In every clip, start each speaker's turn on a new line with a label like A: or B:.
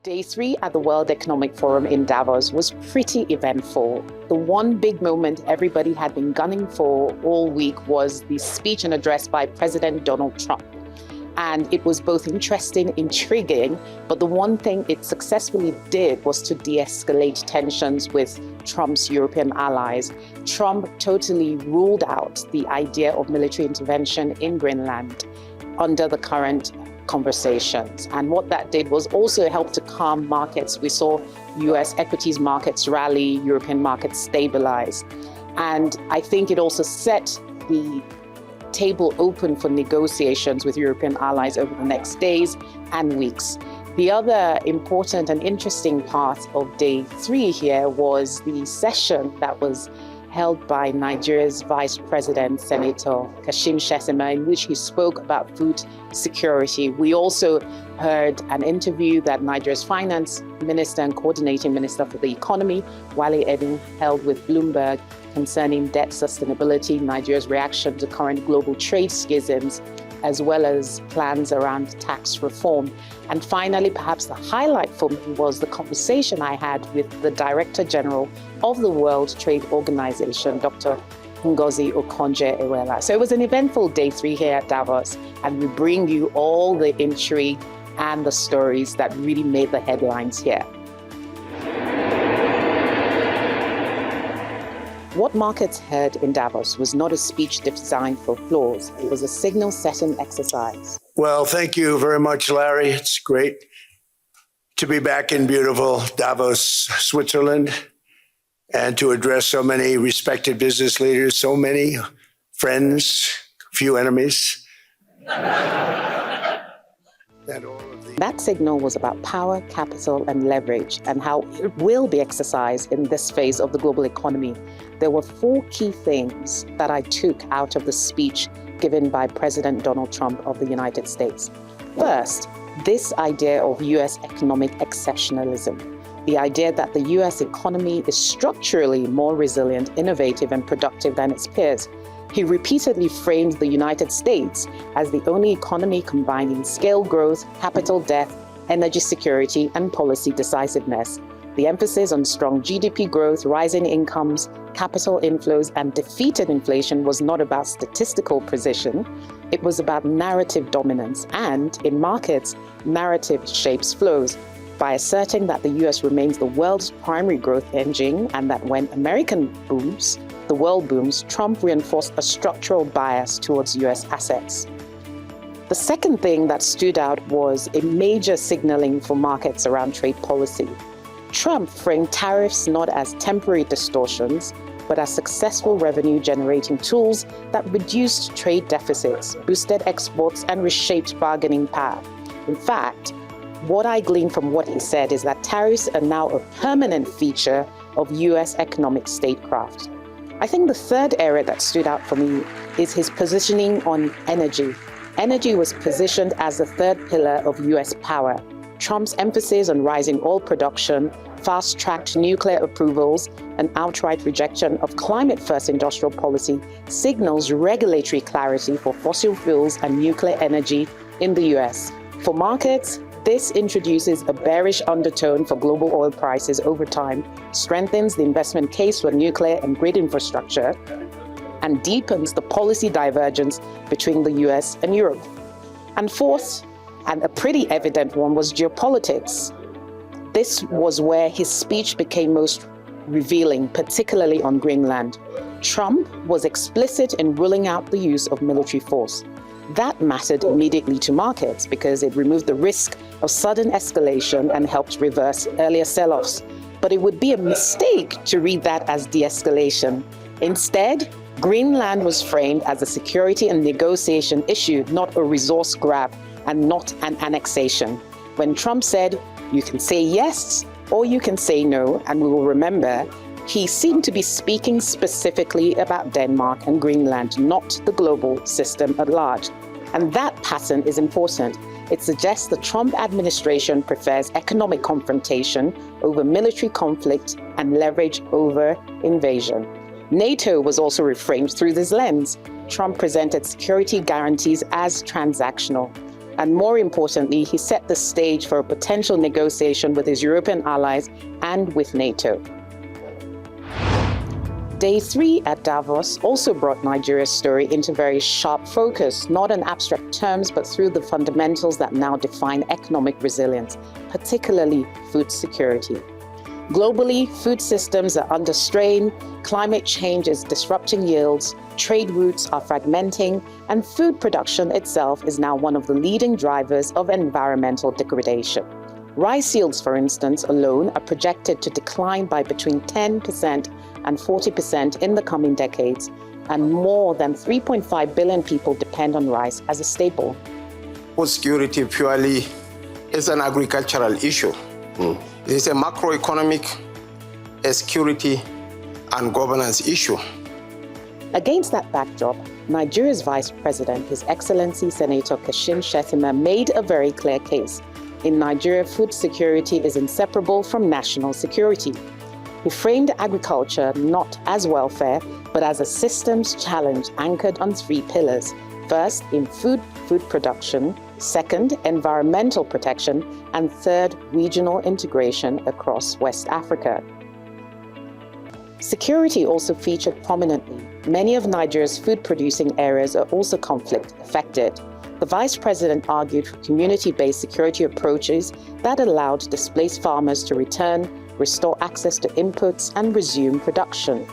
A: Day 3 at the World Economic Forum in Davos was pretty eventful. The one big moment everybody had been gunning for all week was the speech and address by President Donald Trump. And it was both interesting, intriguing, but the one thing it successfully did was to de-escalate tensions with Trump's European allies. Trump totally ruled out the idea of military intervention in Greenland under the current conversations. And what that did was also help to calm markets. We saw US equities markets rally, European markets stabilize. And I think it also set the table open for negotiations with European allies over the next days and weeks. The other important and interesting part of Day 3 here was the session that was held by Nigeria's Vice President, Senator Kashim Shettima, in which he spoke about food security. We also heard an interview that Nigeria's Finance Minister and Coordinating Minister for the Economy, Wale Edun, held with Bloomberg concerning debt sustainability, Nigeria's reaction to current global trade schisms, as well as plans around tax reform. And finally, perhaps the highlight for me was the conversation I had with the Director General of the World Trade Organization, Dr. Ngozi Okonjo-Iweala. So it was an eventful Day 3 here at Davos, and we bring you all the intrigue and the stories that really made the headlines here. What markets heard in Davos was not a speech designed for applause. It was a signal-setting exercise.
B: Well, thank you very much, Larry. It's great to be back in beautiful Davos, Switzerland, and to address so many respected business leaders, so many friends, few enemies.
A: That signal was about power, capital, and leverage, and how it will be exercised in this phase of the global economy. There were 4 key things that I took out of the speech given by President Donald Trump of the United States. First, this idea of US economic exceptionalism, the idea that the US economy is structurally more resilient, innovative, and productive than its peers. He repeatedly framed the United States as the only economy combining scale growth, capital depth, energy security, and policy decisiveness. The emphasis on strong GDP growth, rising incomes, capital inflows, and defeated inflation was not about statistical precision. It was about narrative dominance, and in markets, narrative shapes flows. By asserting that the US remains the world's primary growth engine and that when American booms, the world booms, Trump reinforced a structural bias towards US assets. The second thing that stood out was a major signaling for markets around trade policy. Trump framed tariffs not as temporary distortions, but as successful revenue-generating tools that reduced trade deficits, boosted exports, and reshaped bargaining power. In fact, what I gleaned from what he said is that tariffs are now a permanent feature of US economic statecraft. I think the third area that stood out for me is his positioning on energy. Energy was positioned as the third pillar of US power. Trump's emphasis on rising oil production, fast-tracked nuclear approvals, and outright rejection of climate-first industrial policy signals regulatory clarity for fossil fuels and nuclear energy in the US. For markets, this introduces a bearish undertone for global oil prices over time, strengthens the investment case for nuclear and grid infrastructure, and deepens the policy divergence between the US and Europe. And fourth, and a pretty evident one, was geopolitics. This was where his speech became most revealing, particularly on Greenland. Trump was explicit in ruling out the use of military force. That mattered immediately to markets because it removed the risk of sudden escalation and helped reverse earlier sell-offs. But it would be a mistake to read that as de-escalation. Instead, Greenland was framed as a security and negotiation issue, not a resource grab and not an annexation. When Trump said, "You can say yes or you can say no," and we will remember, he seemed to be speaking specifically about Denmark and Greenland, not the global system at large. And that pattern is important. It suggests the Trump administration prefers economic confrontation over military conflict and leverage over invasion. NATO was also reframed through this lens. Trump presented security guarantees as transactional. And more importantly, he set the stage for a potential negotiation with his European allies and with NATO. Day 3 at Davos also brought Nigeria's story into very sharp focus, not in abstract terms, but through the fundamentals that now define economic resilience, particularly food security. Globally, food systems are under strain, climate change is disrupting yields, trade routes are fragmenting, and food production itself is now one of the leading drivers of environmental degradation. Rice yields, for instance, alone are projected to decline by between 10% and 40% in the coming decades, and more than 3.5 billion people depend on rice as a staple.
C: Food security purely is an agricultural issue. It is a macroeconomic, a security and governance issue.
A: Against that backdrop, Nigeria's Vice President, His Excellency Senator Kashim Shettima, made a very clear case. In Nigeria, food security is inseparable from national security. He framed agriculture not as welfare, but as a systems challenge anchored on 3 pillars. First, in food production. Second, environmental protection. And third, regional integration across West Africa. Security also featured prominently. Many of Nigeria's food-producing areas are also conflict-affected. The Vice President argued for community-based security approaches that allowed displaced farmers to return, restore access to inputs, and resume production.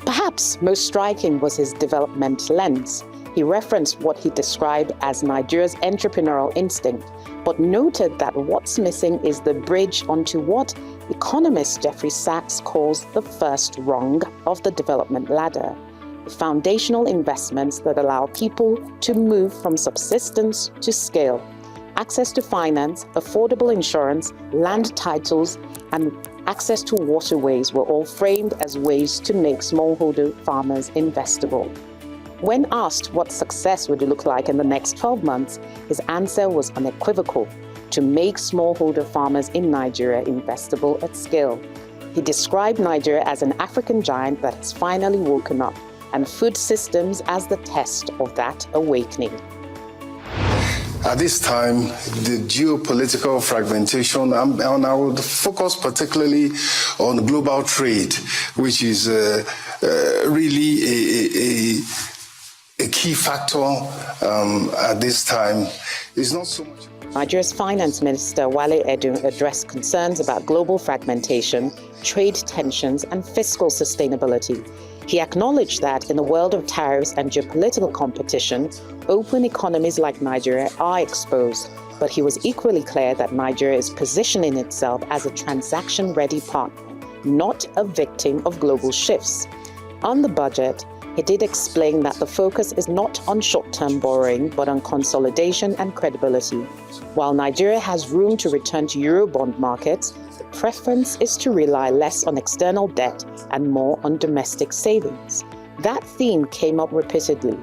A: Perhaps most striking was his development lens. He referenced what he described as Nigeria's entrepreneurial instinct, but noted that what's missing is the bridge onto what economist Jeffrey Sachs calls the first rung of the development ladder. Foundational investments that allow people to move from subsistence to scale. Access to finance, affordable insurance, land titles, and access to waterways were all framed as ways to make smallholder farmers investable. When asked what success would look like in the next 12 months, his answer was unequivocal: to make smallholder farmers in Nigeria investable at scale. He described Nigeria as an African giant that has finally woken up, and food systems as the test of that awakening.
D: At this time, the geopolitical fragmentation, and I would focus particularly on global trade, which is really a key factor at this time. It's not so much.
A: Nigeria's Finance Minister Wale Edun addressed concerns about global fragmentation, trade tensions, and fiscal sustainability. He acknowledged that in the world of tariffs and geopolitical competition, open economies like Nigeria are exposed, but he was equally clear that Nigeria is positioning itself as a transaction-ready partner, not a victim of global shifts. On the budget, he did explain that the focus is not on short-term borrowing, but on consolidation and credibility. While Nigeria has room to return to Eurobond markets, the preference is to rely less on external debt and more on domestic savings. That theme came up repeatedly.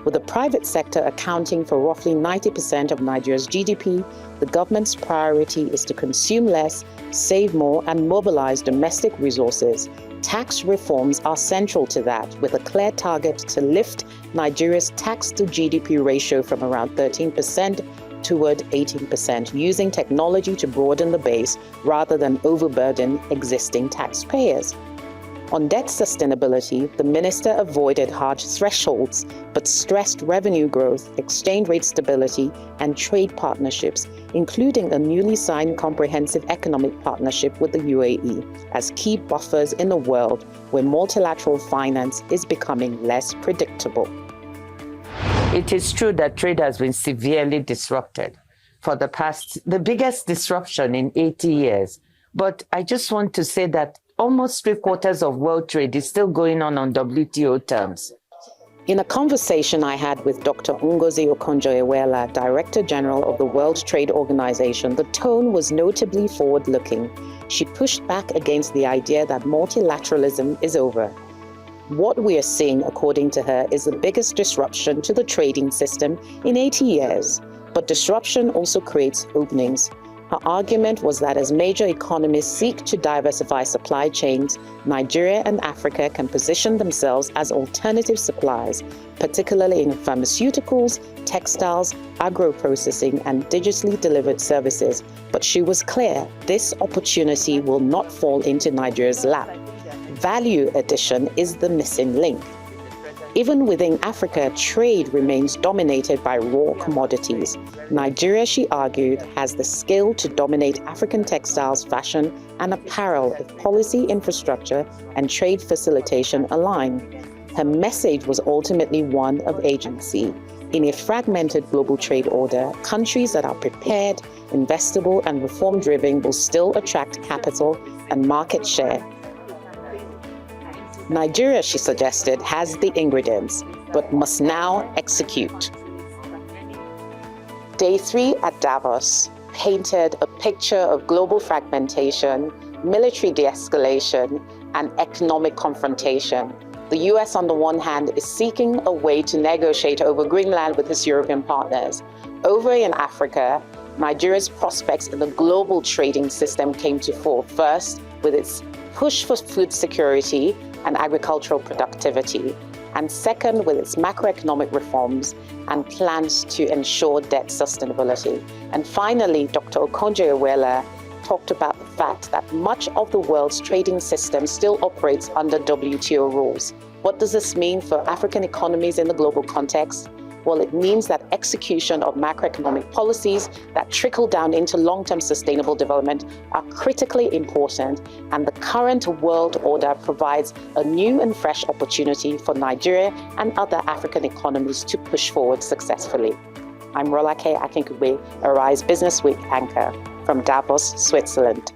A: With the private sector accounting for roughly 90% of Nigeria's GDP, the government's priority is to consume less, save more, and mobilize domestic resources. Tax reforms are central to that, with a clear target to lift Nigeria's tax-to-GDP ratio from around 13% toward 18%, using technology to broaden the base rather than overburden existing taxpayers. On debt sustainability, the minister avoided hard thresholds, but stressed revenue growth, exchange rate stability, and trade partnerships, including a newly signed comprehensive economic partnership with the UAE, as key buffers in a world where multilateral finance is becoming less predictable.
E: It is true that trade has been severely disrupted for the biggest disruption in 80 years. But I just want to say that almost 3/4 of world trade is still going on WTO terms.
A: In a conversation I had with Dr. Ngozi Okonjo-Iweala, Director General of the World Trade Organization, the tone was notably forward-looking. She pushed back against the idea that multilateralism is over. What we are seeing, according to her, is the biggest disruption to the trading system in 80 years. But disruption also creates openings. Her argument was that as major economies seek to diversify supply chains, Nigeria and Africa can position themselves as alternative suppliers, particularly in pharmaceuticals, textiles, agro-processing, and digitally delivered services. But she was clear, this opportunity will not fall into Nigeria's lap. Value addition is the missing link. Even within Africa, trade remains dominated by raw commodities. Nigeria, she argued, has the skill to dominate African textiles, fashion, and apparel if policy, infrastructure, and trade facilitation align. Her message was ultimately one of agency. In a fragmented global trade order, countries that are prepared, investable, and reform-driven will still attract capital and market share. Nigeria, she suggested, has the ingredients, but must now execute. Day 3 at Davos painted a picture of global fragmentation, military de-escalation, and economic confrontation. The US, on the one hand, is seeking a way to negotiate over Greenland with its European partners. Over in Africa, Nigeria's prospects in the global trading system came to fore, first with its push for food security and agricultural productivity, and second with its macroeconomic reforms and plans to ensure debt sustainability. And finally, Dr. Okonjo-Iweala talked about the fact that much of the world's trading system still operates under WTO rules. What does this mean for African economies in the global context? Well, it means that execution of macroeconomic policies that trickle down into long-term sustainable development are critically important, and the current world order provides a new and fresh opportunity for Nigeria and other African economies to push forward successfully. I'm Rolake Akinkugbe, Arise Business Week anchor from Davos, Switzerland.